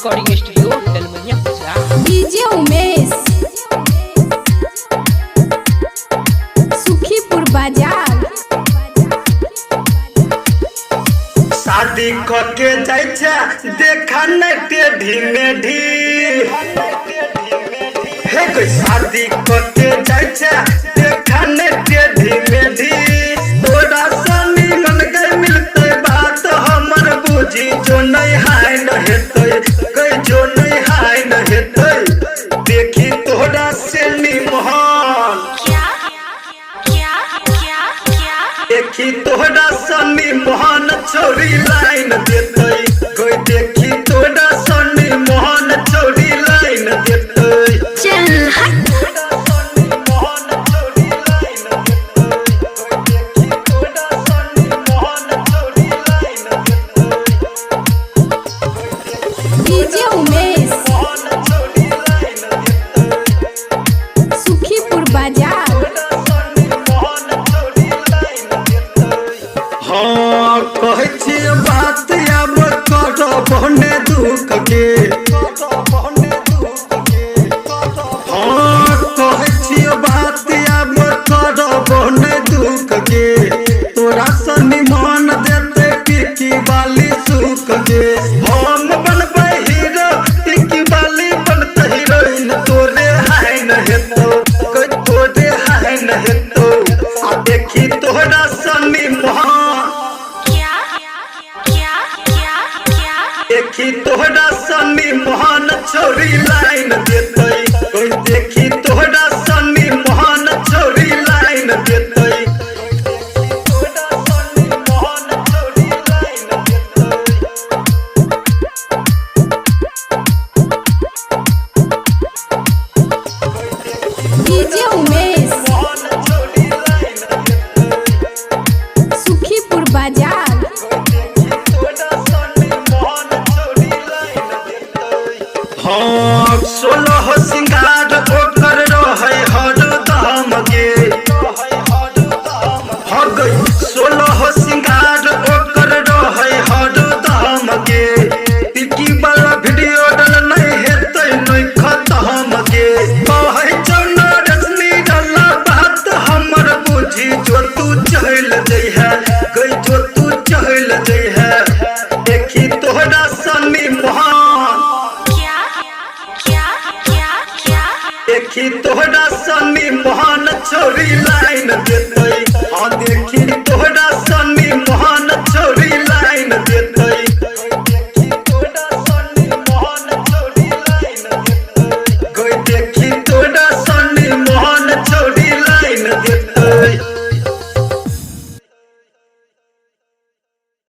Recording studio Dalmania Gujarat. DJ Umesh Sukhipur बाजार। शादी करके जाय छै देखा नै टेढ़ी मेढ़ी हे कोई शादी करके जाय छै देखा नै टेढ़ी मेढ़ी तोरा सनी मन गई मिलते बात हमर बुझी जो नहीं हाय न हेतै कई जो नहीं हाय न हेतै देखी तोरा से निमहान देखी तोरा सनी मोहन छोरी लाइन देतै कोई देखी तोरा सनी मोहन छोरी लाइन देतै चल तोरा सनी मोहन छोरी लाइन देतै कोई देखी तोरा सनी मोहन छोरी लाइन देतै डीजे उमेश मोहन छोरी लाइन देतै सुखीपुर बाजार। हाँ कहै छियै बात अब करब ने दुख के हाँ कहै छियै बात अब करब ने दुख के तोरा सनी मान देते टिकी वाली सुख के हम बनबै हीरो टिकी वाली बनते हीरोइन तोरे हाय न हेतौ कोई तोरे हाय न हेतौ आ देखी तोरा सनी मान देखी तोहरा सनी मोहन छोरी लाइन देतै कोई देखी तोहरा सनी मोहन छोरी लाइन देतै तोहरा सनी मोहन छोरी लाइन डीजे उमेश मोहन छोरी लाइन सुखीपुर बाजार। हाँ 16 सिंगार ओकर रहै हरदम गे हो गई 16 सिंगार ओकर रहै हरदम गे टिकी वाला वीडियो डल नहीं हेतै नहीं खत्म गे कहै छौ न रश्मि डला बात हमर बुझी जो तू चल जइहे गई जो तू चल जइहे देखी तोहरा सनी मोहन देखी तोहरा सनी मोहन छोरी लाइन देतै हाँ देखी